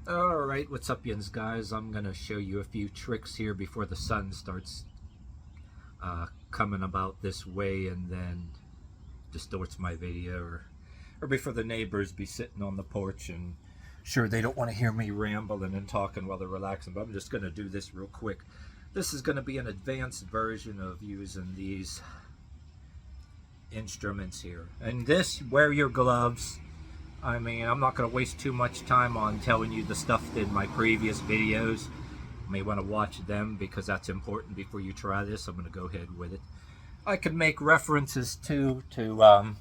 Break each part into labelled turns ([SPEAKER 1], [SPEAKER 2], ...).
[SPEAKER 1] Alright, what's up yins guys? I'm gonna show you a few tricks here before the sun starts coming about this way and then distorts my video, or before the neighbors be sitting on the porch and sure they don't want to hear me rambling and talking while they're relaxing, but I'm just gonna do this real quick. This is gonna be an advanced version of using these instruments here. And this, wear your gloves. I mean, I'm not going to waste too much time on telling you the stuff in my previous videos. You may want to watch them because that's important before you try this. I'm going to go ahead with it. I could make references to a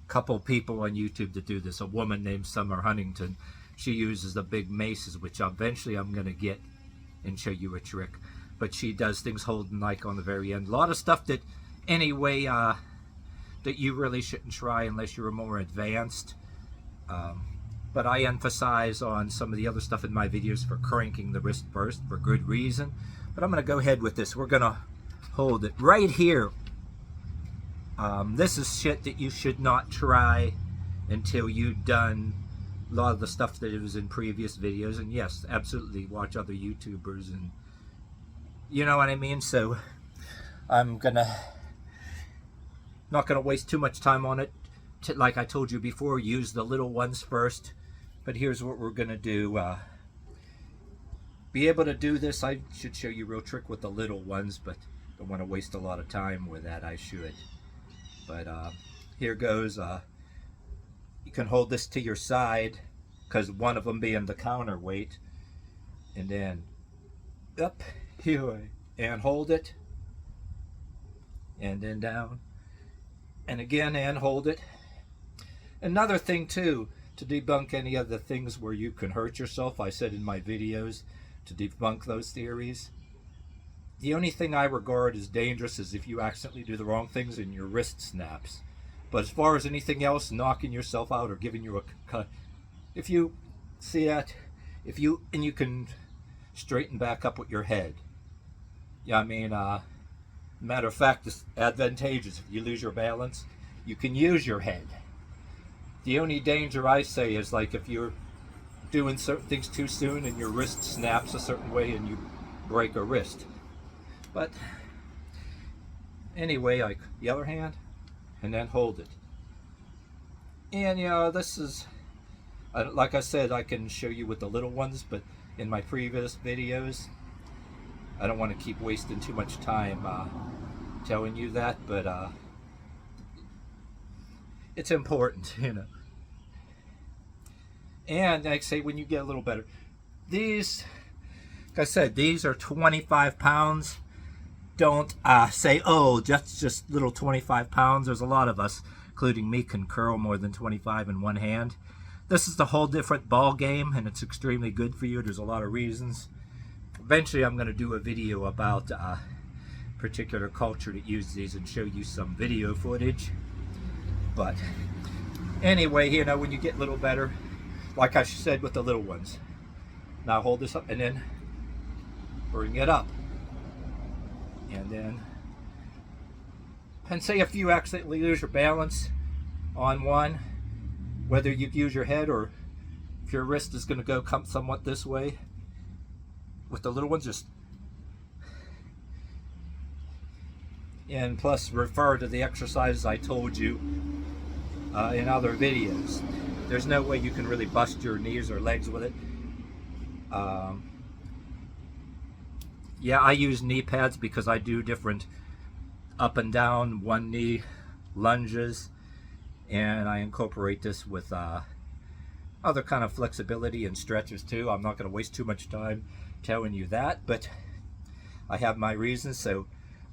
[SPEAKER 1] couple people on YouTube that do this. A woman named Summer Huntington. She uses the big maces, which eventually I'm going to get and show you a trick. But she does things holding like on the very end. A lot of stuff that anyway that you really shouldn't try unless you're more advanced. But I emphasize on some of the other stuff in my videos for cranking the wrist first for good reason. But I'm going to go ahead with this. We're going to hold it right here. This is shit that you should not try until you've done a lot of the stuff that was in previous videos. And yes, absolutely watch other YouTubers and you know what I mean. So I'm not gonna waste too much time on it. Like I told you before, use the little ones first. But here's what we're gonna do. Be able to do this. I should show you a real trick with the little ones, but don't want to waste a lot of time with that. I should. But here goes. You can hold this to your side, because one of them being the counterweight, and then up here and hold it, and then down, and again and hold it. Another thing too, to debunk any of the things where you can hurt yourself, I said in my videos to debunk those theories, the only thing I regard as dangerous is if you accidentally do the wrong things and your wrist snaps. But as far as anything else, knocking yourself out or giving you a cut, if you see that, and you can straighten back up with your head. Yeah, I mean, matter of fact, it's advantageous. If you lose your balance, you can use your head. The only danger I say is like if you're doing certain things too soon and your wrist snaps a certain way and you break a wrist. But anyway, like the other hand, and then hold it. And you know, this is, like I said, I can show you with the little ones, but in my previous videos, I don't want to keep wasting too much time telling you that, but it's important, you know. And like I say, when you get a little better, these, like I said, these are 25 pounds. Don't say, oh, just little 25 pounds. There's a lot of us, including me, can curl more than 25 in one hand. This is a whole different ball game, and it's extremely good for you. There's a lot of reasons. Eventually, I'm going to do a video about a particular culture that uses these and show you some video footage. But anyway, you know, when you get a little better, like I said with the little ones, now hold this up and then bring it up. And then, and say if you accidentally lose your balance on one, whether you use your head or if your wrist is going to go come somewhat this way, with the little ones, just, and plus refer to the exercises I told you in other videos. There's no way you can really bust your knees or legs with it. Yeah, I use knee pads because I do different up and down, one knee lunges, and I incorporate this with other kind of flexibility and stretches too. I'm not going to waste too much time telling you that, but I have my reasons. So,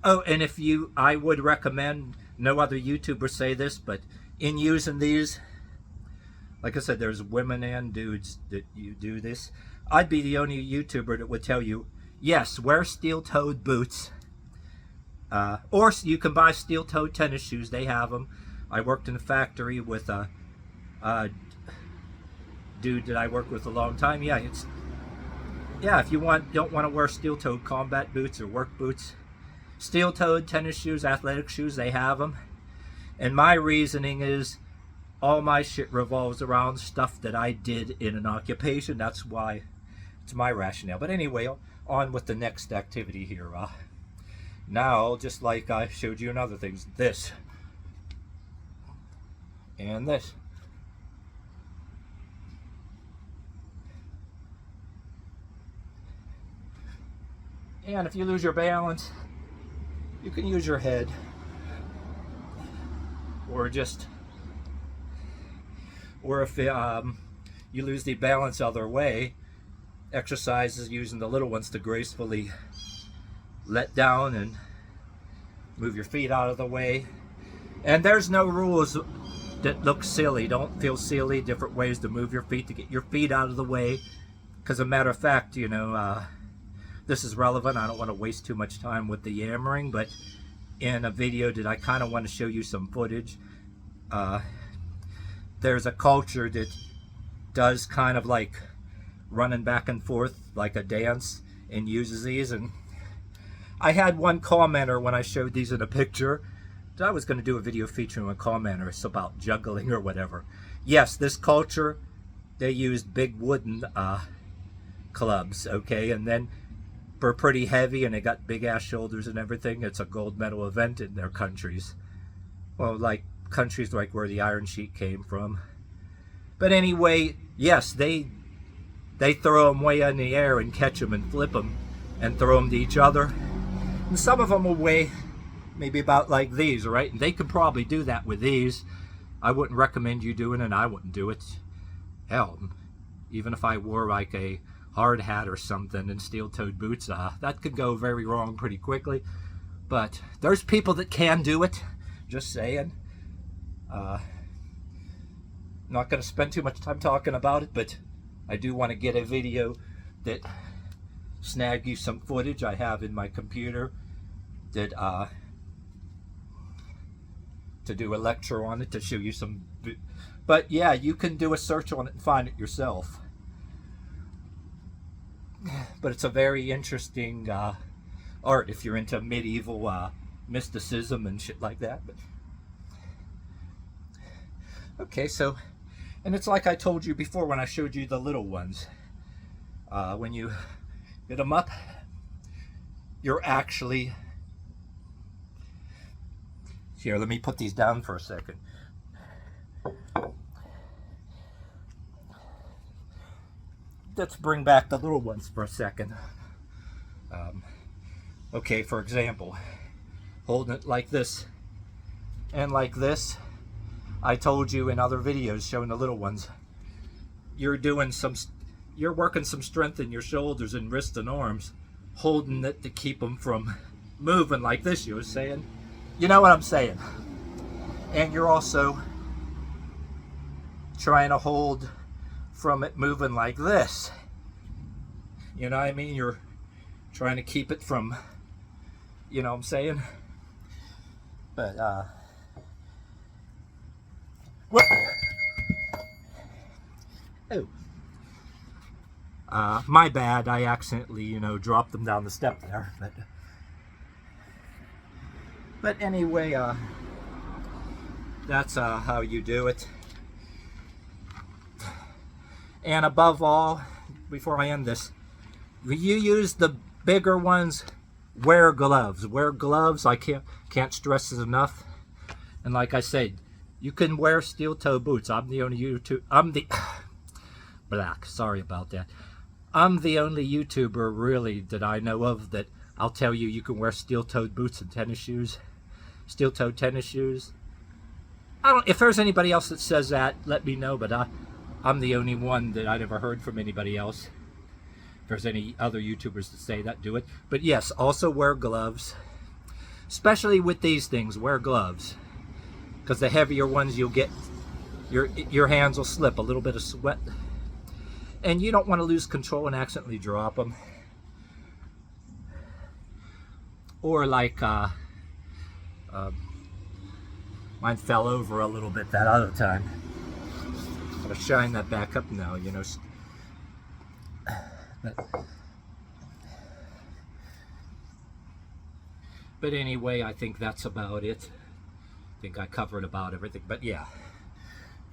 [SPEAKER 1] oh, and if you, I would recommend, no other YouTubers say this, but in using these, like I said, there's women and dudes that you do this. I'd be the only YouTuber that would tell you, yes, wear steel-toed boots. Or you can buy steel-toed tennis shoes. They have them. I worked in a factory with a dude that I worked with a long time. Yeah, if you don't want to wear steel-toed combat boots or work boots, steel-toed tennis shoes, athletic shoes, they have them. And my reasoning is, all my shit revolves around stuff that I did in an occupation. That's why it's my rationale. But anyway, on with the next activity here. Now, just like I showed you in other things, this and this. And if you lose your balance, you can use your head, or if you lose the balance other way, exercises using the little ones to gracefully let down and move your feet out of the way. And there's no rules that look silly. Don't feel silly. Different ways to move your feet to get your feet out of the way. Because, a matter of fact, you know, this is relevant. I don't want to waste too much time with the yammering, but in a video that I kind of want to show you some footage, there's a culture that does kind of like running back and forth like a dance and uses these. And I had one commenter when I showed these in a picture that I was going to do a video featuring a commenter. It's about juggling or whatever. Yes, this culture, they used big wooden clubs, okay, and then they're pretty heavy and they got big ass shoulders and everything. It's a gold medal event in their countries. Well, like countries like where the Iron Sheik came from. But anyway, yes, they throw them way in the air and catch them and flip them and throw them to each other. And some of them will weigh maybe about like these, right? And they could probably do that with these. I wouldn't recommend you doing it, and I wouldn't do it. Hell, even if I wore like a hard hat or something and steel-toed boots, that could go very wrong pretty quickly. But there's people that can do it, just saying. Not going to spend too much time talking about it, but I do want to get a video that snag you some footage I have in my computer that to do a lecture on it, to show you some. But yeah, you can do a search on it and find it yourself. But it's a very interesting art if you're into medieval mysticism and shit like that. But okay, so, and it's like I told you before when I showed you the little ones. When you get them up, you're actually... Here, let me put these down for a second. Let's bring back the little ones for a second. Okay, for example, holding it like this and like this. I told you in other videos showing the little ones, you're working some strength in your shoulders and wrists and arms, holding it to keep them from moving like this, you were saying. You know what I'm saying. And you're also trying to hold from it moving like this. You know what I mean? You're trying to keep it from, you know what I'm saying? But, what? Oh. My bad. I accidentally, you know, dropped them down the step there. But anyway, that's how you do it. And above all, before I end this, when you use the bigger ones, wear gloves. Wear gloves. I can't stress this enough. And like I said, you can wear steel-toe boots. I'm the only sorry about that. I'm the only YouTuber really that I know of that I'll tell you can wear steel-toed boots and tennis shoes. Steel-toed tennis shoes. If there's anybody else that says that, let me know, but I'm the only one that I never heard from anybody else. If there's any other YouTubers that say that, do it. But yes, also wear gloves. Especially with these things, wear gloves. Because the heavier ones you'll get, your hands will slip, a little bit of sweat. And you don't want to lose control and accidentally drop them. Or like, mine fell over a little bit that other time. I'm going to shine that back up now, you know. But anyway, I think that's about it. I think I covered about everything. But yeah,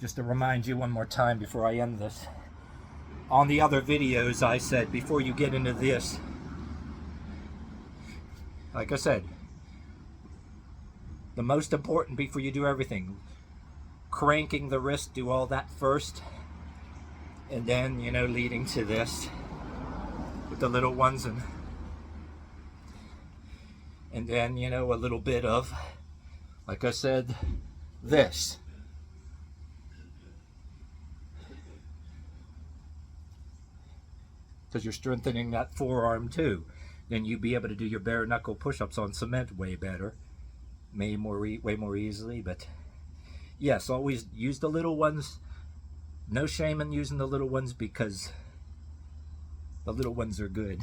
[SPEAKER 1] just to remind you one more time before I end this. On the other videos I said, before you get into this, like I said, the most important before you do everything, cranking the wrist, do all that first, and then, you know, leading to this with the little ones, and then, you know, a little bit of, like I said, this. Because you're strengthening that forearm too. Then you'll be able to do your bare knuckle push-ups on cement way better, way more easily. But yes, always use the little ones. No shame in using the little ones, because the little ones are good.